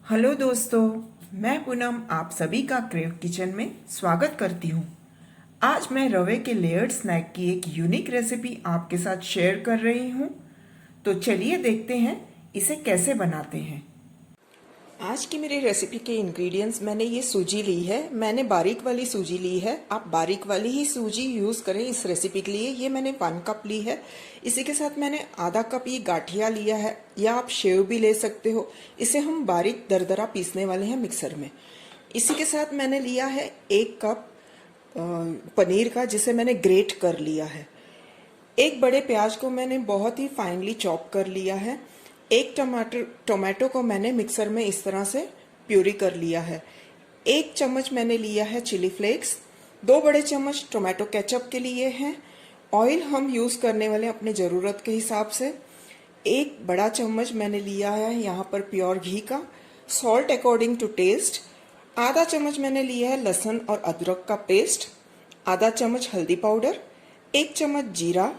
Hello दोस्तों, मैं पूनम आप सभी का क्रेव किचन में स्वागत करती हूँ। आज मैं रवे के लेयर्ड स्नैक की एक यूनिक रेसिपी आपके साथ शेयर कर रही हूँ। तो चलिए देखते हैं इसे कैसे बनाते हैं। आज की मेरी रेसिपी के इंग्रेडिएंट्स, मैंने ये सूजी ली है। मैंने बारीक वाली सूजी ली है। आप बारीक वाली ही सूजी यूज़ करें इस रेसिपी के लिए। ये मैंने 1 कप ली है। इसी के साथ मैंने आधा कप ये गाठिया लिया है, या आप शेव भी ले सकते हो। इसे हम बारीक दरदरा पीसने वाले हैं मिक्सर में। इसी के साथ मैंने लिया है 1 कप पनीर का, जिसे मैंने ग्रेट कर लिया है। एक बड़े प्याज को मैंने बहुत ही फाइनली चॉप कर लिया है। एक टोमेटो को मैंने मिक्सर में इस तरह से प्यूरी कर लिया है। 1 चम्मच मैंने लिया है चिली फ्लेक्स। 2 बड़े चम्मच टोमेटो केचप के लिए हैं। ऑयल हम यूज़ करने वाले अपने ज़रूरत के हिसाब से। 1 बड़ा चम्मच मैंने लिया है यहाँ पर प्योर घी का। Salt according to taste. आधा चम्मच मैंने लिया है लहसुन और अदरक का पेस्ट। आधा चम्मच हल्दी पाउडर। 1 चम्मच जीरा।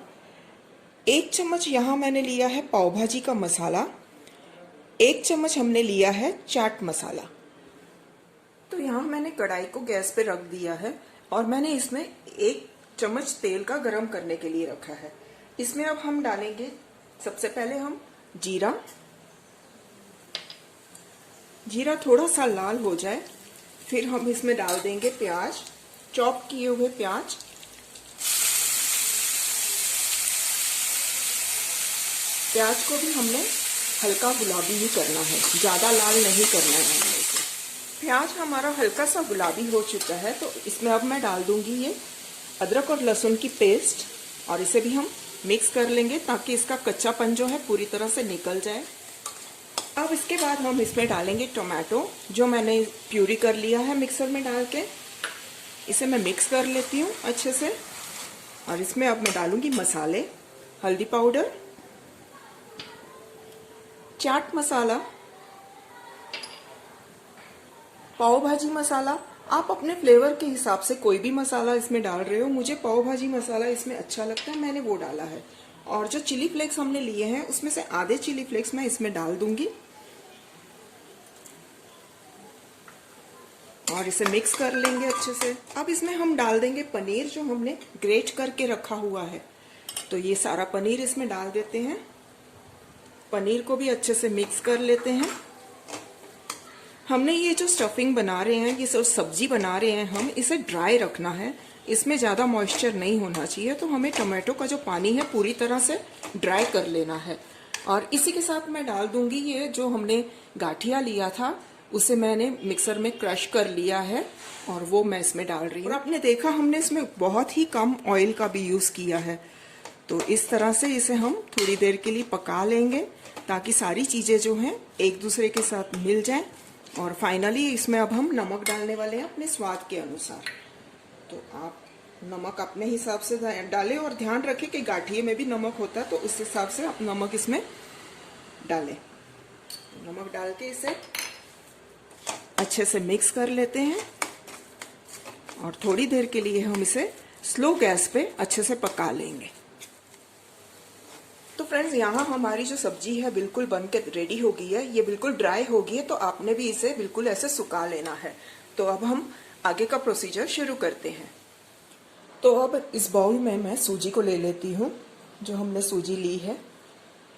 1 चम्मच यहाँ मैंने लिया है पाव भाजी का मसाला। 1 चम्मच हमने लिया है चाट मसाला। तो यहाँ मैंने कढ़ाई को गैस पे रख दिया है और मैंने इसमें 1 चम्मच तेल का गरम करने के लिए रखा है। इसमें अब हम डालेंगे सबसे पहले हम जीरा। जीरा थोड़ा सा लाल हो जाए, फिर हम इसमें डाल देंगे प्याज, चॉप किए हुए प्याज। प्याज को भी हमने हल्का गुलाबी ही करना है, ज़्यादा लाल नहीं करना है हमें इसे। प्याज हमारा हल्का सा गुलाबी हो चुका है, तो इसमें अब मैं डाल दूंगी ये अदरक और लहसुन की पेस्ट, और इसे भी हम मिक्स कर लेंगे ताकि इसका कच्चापन जो है पूरी तरह से निकल जाए। अब इसके बाद हम इसमें डालेंगे टोमेटो, जो मैंने प्यूरी कर लिया है मिक्सर में डाल के। इसे मैं मिक्स कर लेती हूँ अच्छे से। और इसमें अब मैं डालूंगी मसाले, हल्दी पाउडर, चाट मसाला, पाव भाजी मसाला। आप अपने फ्लेवर के हिसाब से कोई भी मसाला इसमें डाल रहे हो। मुझे पाव भाजी मसाला इसमें अच्छा लगता है, मैंने वो डाला है। और जो चिली फ्लेक्स हमने लिए हैं उसमें से आधे चिली फ्लेक्स मैं इसमें डाल दूंगी और इसे मिक्स कर लेंगे अच्छे से। अब इसमें हम डाल देंगे पनीर, जो हमने ग्रेट करके रखा हुआ है। तो ये सारा पनीर इसमें डाल देते हैं। पनीर को भी अच्छे से मिक्स कर लेते हैं। हमने ये जो स्टफिंग बना रहे हैं, ये जो सब्जी बना रहे हैं, हम इसे ड्राई रखना है। इसमें ज़्यादा मॉइस्चर नहीं होना चाहिए। तो हमें टोमेटो का जो पानी है पूरी तरह से ड्राई कर लेना है। और इसी के साथ मैं डाल दूंगी ये जो हमने गाठिया लिया था, उसे मैंने मिक्सर में क्रश कर लिया है और वो मैं इसमें डाल रही हूँ। और आपने देखा हमने इसमें बहुत ही कम ऑयल का भी यूज़ किया है। तो इस तरह से इसे हम थोड़ी देर के लिए पका लेंगे ताकि सारी चीज़ें जो हैं एक दूसरे के साथ मिल जाएं। और फाइनली इसमें अब हम नमक डालने वाले हैं अपने स्वाद के अनुसार। तो आप नमक अपने हिसाब से डालें और ध्यान रखें कि गाठिए में भी नमक होता है, तो उस हिसाब से आप नमक इसमें डालें। नमक डाल के इसे अच्छे से मिक्स कर लेते हैं और थोड़ी देर के लिए हम इसे स्लो गैस पे अच्छे से पका लेंगे। तो फ्रेंड्स, यहाँ हमारी जो सब्जी है बिल्कुल बन के रेडी हो गई है। ये बिल्कुल ड्राई हो गई है, तो आपने भी इसे बिल्कुल ऐसे सुखा लेना है। तो अब हम आगे का प्रोसीजर शुरू करते हैं। तो अब इस बाउल में मैं सूजी को ले लेती हूँ, जो हमने सूजी ली है।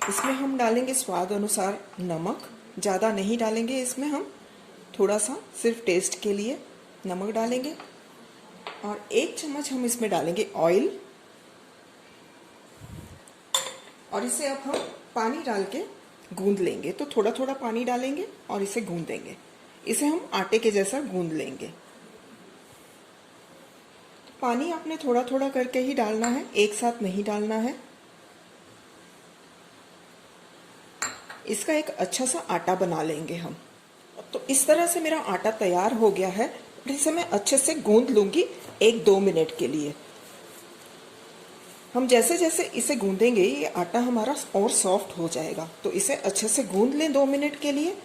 इसमें हम डालेंगे स्वाद अनुसार नमक, ज़्यादा नहीं डालेंगे इसमें, हम थोड़ा सा सिर्फ टेस्ट के लिए नमक डालेंगे। और 1 चम्मच हम इसमें डालेंगे ऑयल, और इसे अब हम पानी डाल के गूंद लेंगे। तो थोड़ा थोड़ा पानी डालेंगे और इसे गूंदेंगे। इसे हम आटे के जैसा गूंद लेंगे। तो पानी आपने थोड़ा थोड़ा करके ही डालना है, एक साथ नहीं डालना है। इसका एक अच्छा सा आटा बना लेंगे हम। तो इस तरह से मेरा आटा तैयार हो गया है। इसे मैं अच्छे से गूंद लूंगी 1-2 मिनट के लिए। हम जैसे जैसे इसे गूंदेंगे ये आटा हमारा और सॉफ्ट हो जाएगा। तो इसे अच्छे से गूंद लें 2 मिनट के लिए।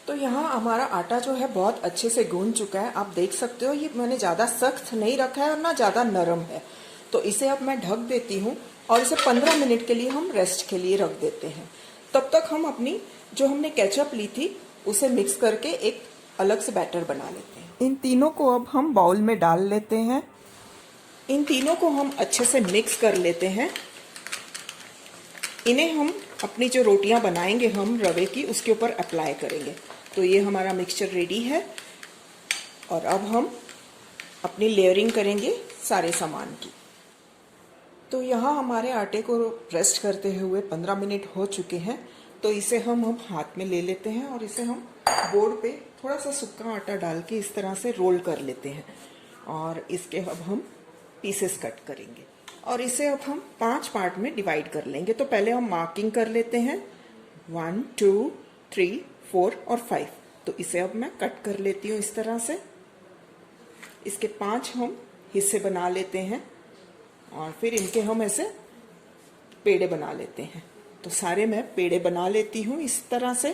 तो यहाँ हमारा आटा जो है बहुत अच्छे से गूंद चुका है। आप देख सकते हो ये मैंने ज़्यादा सख्त नहीं रखा है और ना ज़्यादा नरम है। तो इसे अब मैं ढक देती हूँ और इसे 15 मिनट के लिए हम रेस्ट के लिए रख देते हैं। तब तक हम अपनी जो हमने केचप ली थी उसे मिक्स करके एक अलग से बैटर बना लेते हैं। इन तीनों को अब हम बाउल में डाल लेते हैं। इन तीनों को हम अच्छे से मिक्स कर लेते हैं। इन्हें हम अपनी जो रोटियां बनाएंगे हम रवे की, उसके ऊपर अप्लाई करेंगे। तो ये हमारा मिक्सचर रेडी है और अब हम अपनी लेयरिंग करेंगे सारे सामान की। तो यहाँ हमारे आटे को रेस्ट करते हुए 15 मिनट हो चुके हैं। तो इसे हम अब हाथ में ले लेते हैं और इसे हम बोर्ड पे थोड़ा सा सूखा आटा डाल के इस तरह से रोल कर लेते हैं और इसके अब हम पीसेस कट करेंगे और इसे अब हम 5 पार्ट में डिवाइड कर लेंगे। तो पहले हम मार्किंग कर लेते हैं 1 2 3 4 और 5। तो इसे अब मैं कट कर लेती हूँ इस तरह से। इसके 5 हम हिस्से बना लेते हैं और फिर इनके हम ऐसे पेड़े बना लेते हैं। तो सारे मैं पेड़े बना लेती हूँ इस तरह से।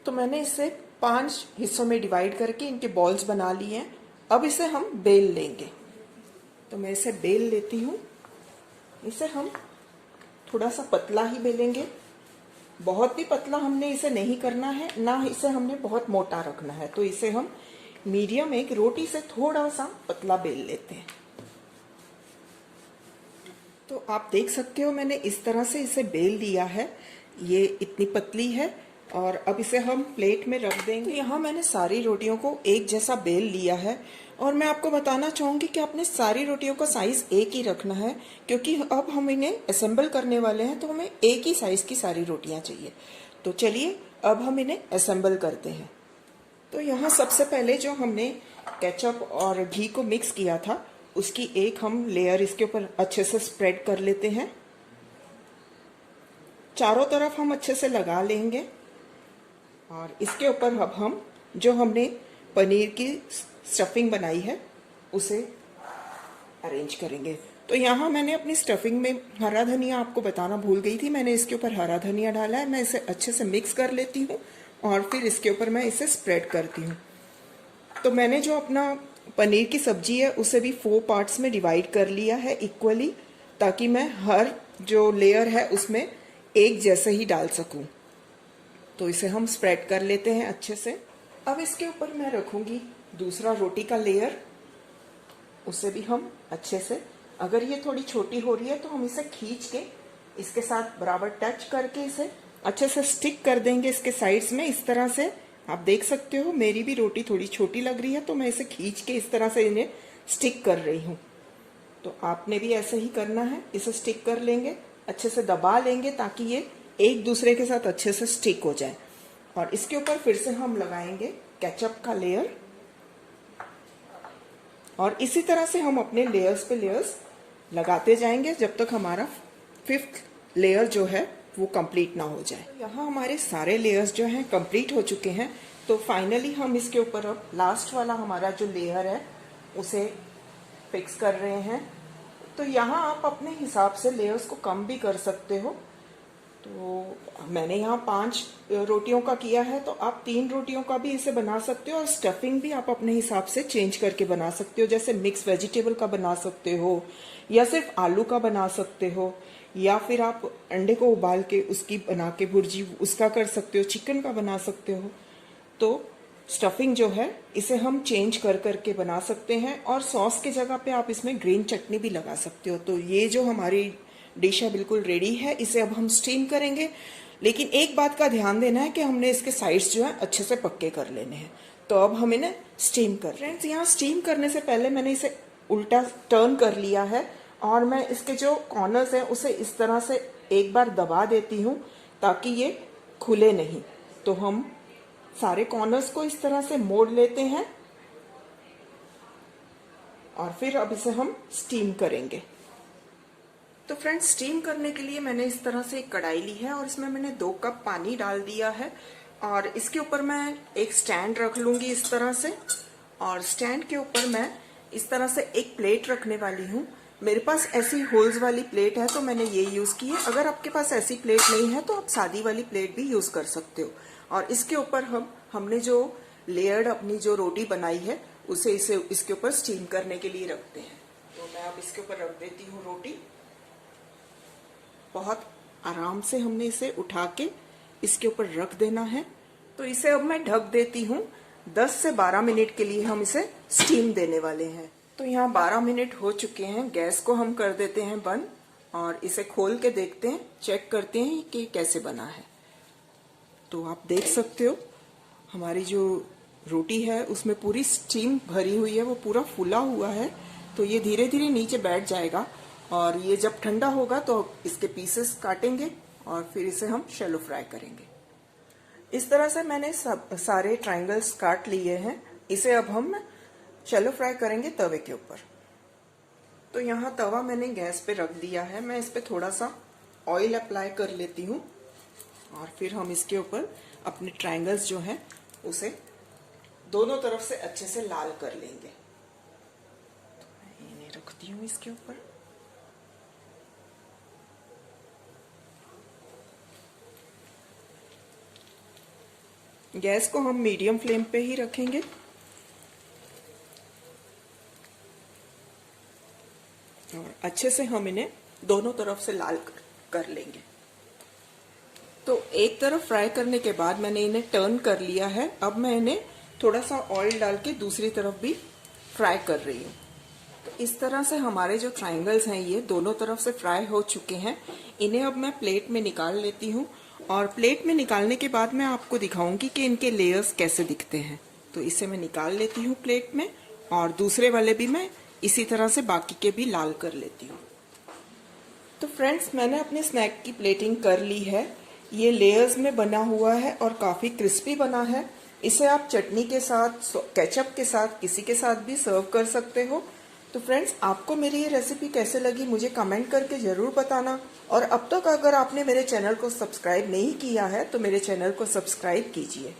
तो मैंने इसे 5 हिस्सों में डिवाइड करके इनके बॉल्स बना लिए हैं। अब इसे हम बेल लेंगे। तो मैं इसे बेल लेती हूँ। इसे हम थोड़ा सा पतला ही बेलेंगे, बहुत भी पतला हमने इसे नहीं करना है, ना इसे हमने बहुत मोटा रखना है। तो इसे हम मीडियम एक रोटी से थोड़ा सा पतला बेल लेते हैं। तो आप देख सकते हो मैंने इस तरह से इसे बेल लिया है। ये इतनी पतली है और अब इसे हम प्लेट में रख देंगे। तो यहाँ मैंने सारी रोटियों को एक जैसा बेल लिया है और मैं आपको बताना चाहूँगी कि आपने सारी रोटियों का साइज एक ही रखना है, क्योंकि अब हम इन्हें असेंबल करने वाले हैं तो हमें एक ही साइज की सारी रोटियाँ चाहिए। तो चलिए अब हम इन्हें असेंबल करते हैं। तो यहाँ सबसे पहले जो हमने केचप और घी को मिक्स किया था उसकी एक हम लेयर इसके ऊपर अच्छे से स्प्रेड कर लेते हैं। चारों तरफ हम अच्छे से लगा लेंगे और इसके ऊपर अब हम जो हमने पनीर की स्टफिंग बनाई है उसे अरेंज करेंगे। तो यहाँ मैंने अपनी स्टफिंग में हरा धनिया आपको बताना भूल गई थी, मैंने इसके ऊपर हरा धनिया डाला है। मैं इसे अच्छे से मिक्स कर लेती हूँ और फिर इसके ऊपर मैं इसे स्प्रेड करती हूँ। तो मैंने जो अपना पनीर की सब्जी है उसे भी 4 पार्ट्स में डिवाइड कर लिया है इक्वली, ताकि मैं हर जो लेयर है उसमें एक जैसे ही डाल सकूं। तो इसे हम स्प्रेड कर लेते हैं अच्छे से। अब इसके ऊपर मैं रखूंगी दूसरा रोटी का लेयर, उसे भी हम अच्छे से, अगर ये थोड़ी छोटी हो रही है तो हम इसे खींच के इसके साथ बराबर टच करके इसे अच्छे से स्टिक कर देंगे इसके साइड्स में। इस तरह से आप देख सकते हो मेरी भी रोटी थोड़ी छोटी लग रही है तो मैं इसे खींच के इस तरह से इन्हें स्टिक कर रही हूँ। तो आपने भी ऐसे ही करना है, इसे स्टिक कर लेंगे, अच्छे से दबा लेंगे ताकि ये एक दूसरे के साथ अच्छे से स्टिक हो जाए। और इसके ऊपर फिर से हम लगाएंगे केचप का लेयर और इसी तरह से हम अपने लेयर्स पे लेयर्स लगाते जाएंगे जब तक हमारा 5th लेयर जो है वो कंप्लीट ना हो जाए। यहाँ हमारे सारे लेयर्स जो हैं कंप्लीट हो चुके हैं। तो फाइनली हम इसके ऊपर अब लास्ट वाला हमारा जो लेयर है उसे फिक्स कर रहे हैं। तो यहाँ आप अपने हिसाब से लेयर्स को कम भी कर सकते हो। तो मैंने यहाँ 5 रोटियों का किया है, तो आप 3 रोटियों का भी इसे बना सकते हो और स्टफिंग भी आप अपने हिसाब से चेंज करके बना सकते हो। जैसे मिक्स वेजिटेबल का बना सकते हो या सिर्फ आलू का बना सकते हो या फिर आप अंडे को उबाल के उसकी बना के भुर्जी उसका कर सकते हो, चिकन का बना सकते हो। तो स्टफिंग जो है इसे हम चेंज कर करके बना सकते हैं और सॉस के जगह पे आप इसमें ग्रीन चटनी भी लगा सकते हो। तो ये जो हमारी डिश है बिल्कुल रेडी है। इसे अब हम स्टीम करेंगे, लेकिन एक बात का ध्यान देना है कि हमने इसके साइड्स जो है अच्छे से पक्के कर लेने हैं। तो अब हम इन्हें स्टीम कर रहे हैं। यहाँ स्टीम करने से पहले मैंने इसे उल्टा टर्न कर लिया है और मैं इसके जो कॉर्नर्स हैं उसे इस तरह से एक बार दबा देती हूँ ताकि ये खुले नहीं। तो हम सारे कॉर्नर्स को इस तरह से मोड़ लेते हैं और फिर अब इसे हम स्टीम करेंगे। तो फ्रेंड्स, स्टीम करने के लिए मैंने इस तरह से एक कढ़ाई ली है और इसमें मैंने 2 कप पानी डाल दिया है और इसके ऊपर मैं एक स्टैंड रख लूंगी इस तरह से। और स्टैंड के ऊपर मैं इस तरह से एक प्लेट रखने वाली हूँ। मेरे पास ऐसी होल्स वाली प्लेट है तो मैंने ये यूज की है। अगर आपके पास ऐसी प्लेट नहीं है तो आप सादी वाली प्लेट भी यूज कर सकते हो। और इसके ऊपर हमने जो लेयर्ड अपनी जो रोटी बनाई है उसे इसके ऊपर स्टीम करने के लिए रखते हैं। तो मैं अब इसके ऊपर रख देती हूँ रोटी। बहुत आराम से हमने इसे उठा के इसके ऊपर रख देना है तो इसे अब मैं ढक देती हूँ। 10 से 12 मिनट के लिए हम इसे स्टीम देने वाले हैं। तो यहाँ 12 मिनट हो चुके हैं। गैस को हम कर देते हैं बंद और इसे खोल के देखते हैं, चेक करते हैं कि कैसे बना है। तो आप देख सकते हो हमारी जो रोटी है उसमें पूरी स्टीम भरी हुई है, वो पूरा फूला हुआ है। तो ये धीरे धीरे नीचे बैठ जाएगा और ये जब ठंडा होगा तो इसके पीसेस काटेंगे और फिर इसे हम शैलो फ्राई करेंगे। इस तरह से मैंने सारे ट्रायंगल्स काट लिए हैं। इसे अब हम शैलो फ्राई करेंगे तवे के ऊपर। तो यहाँ तवा मैंने गैस पे रख दिया है। मैं इस पे थोड़ा सा ऑयल अप्लाई कर लेती हूँ और फिर हम इसके ऊपर अपने ट्रायंगल्स जो हैं उसे दोनों तरफ से अच्छे से लाल कर लेंगे। तो मैं इन्हें रखती हूँ इसके ऊपर। गैस को हम मीडियम फ्लेम पे ही रखेंगे। और अच्छे से हम इन्हें दोनों तरफ से लाल कर लेंगे। तो एक तरफ फ्राई करने के बाद मैंने इन्हें टर्न कर लिया है। अब मैं इन्हें थोड़ा सा ऑयल डाल के दूसरी तरफ भी फ्राई कर रही हूँ। तो इस तरह से हमारे जो ट्रायंगल्स हैं ये दोनों तरफ से फ्राई हो चुके हैं। इन्हें अब मैं प्लेट में निकाल लेती हूँ और प्लेट में निकालने के बाद मैं आपको दिखाऊंगी कि इनके लेयर्स कैसे दिखते हैं। तो इसे मैं निकाल लेती हूँ प्लेट में और दूसरे वाले भी मैं इसी तरह से बाकी के भी लाल कर लेती हूँ। तो फ्रेंड्स, मैंने अपने स्नैक की प्लेटिंग कर ली है। ये लेयर्स में बना हुआ है और काफ़ी क्रिस्पी बना है। इसे आप चटनी के साथ, केचप के साथ, किसी के साथ भी सर्व कर सकते हो। तो फ्रेंड्स, आपको मेरी ये रेसिपी कैसे लगी मुझे कमेंट करके ज़रूर बताना। और अब तक अगर आपने मेरे चैनल को सब्सक्राइब नहीं किया है तो मेरे चैनल को सब्सक्राइब कीजिए।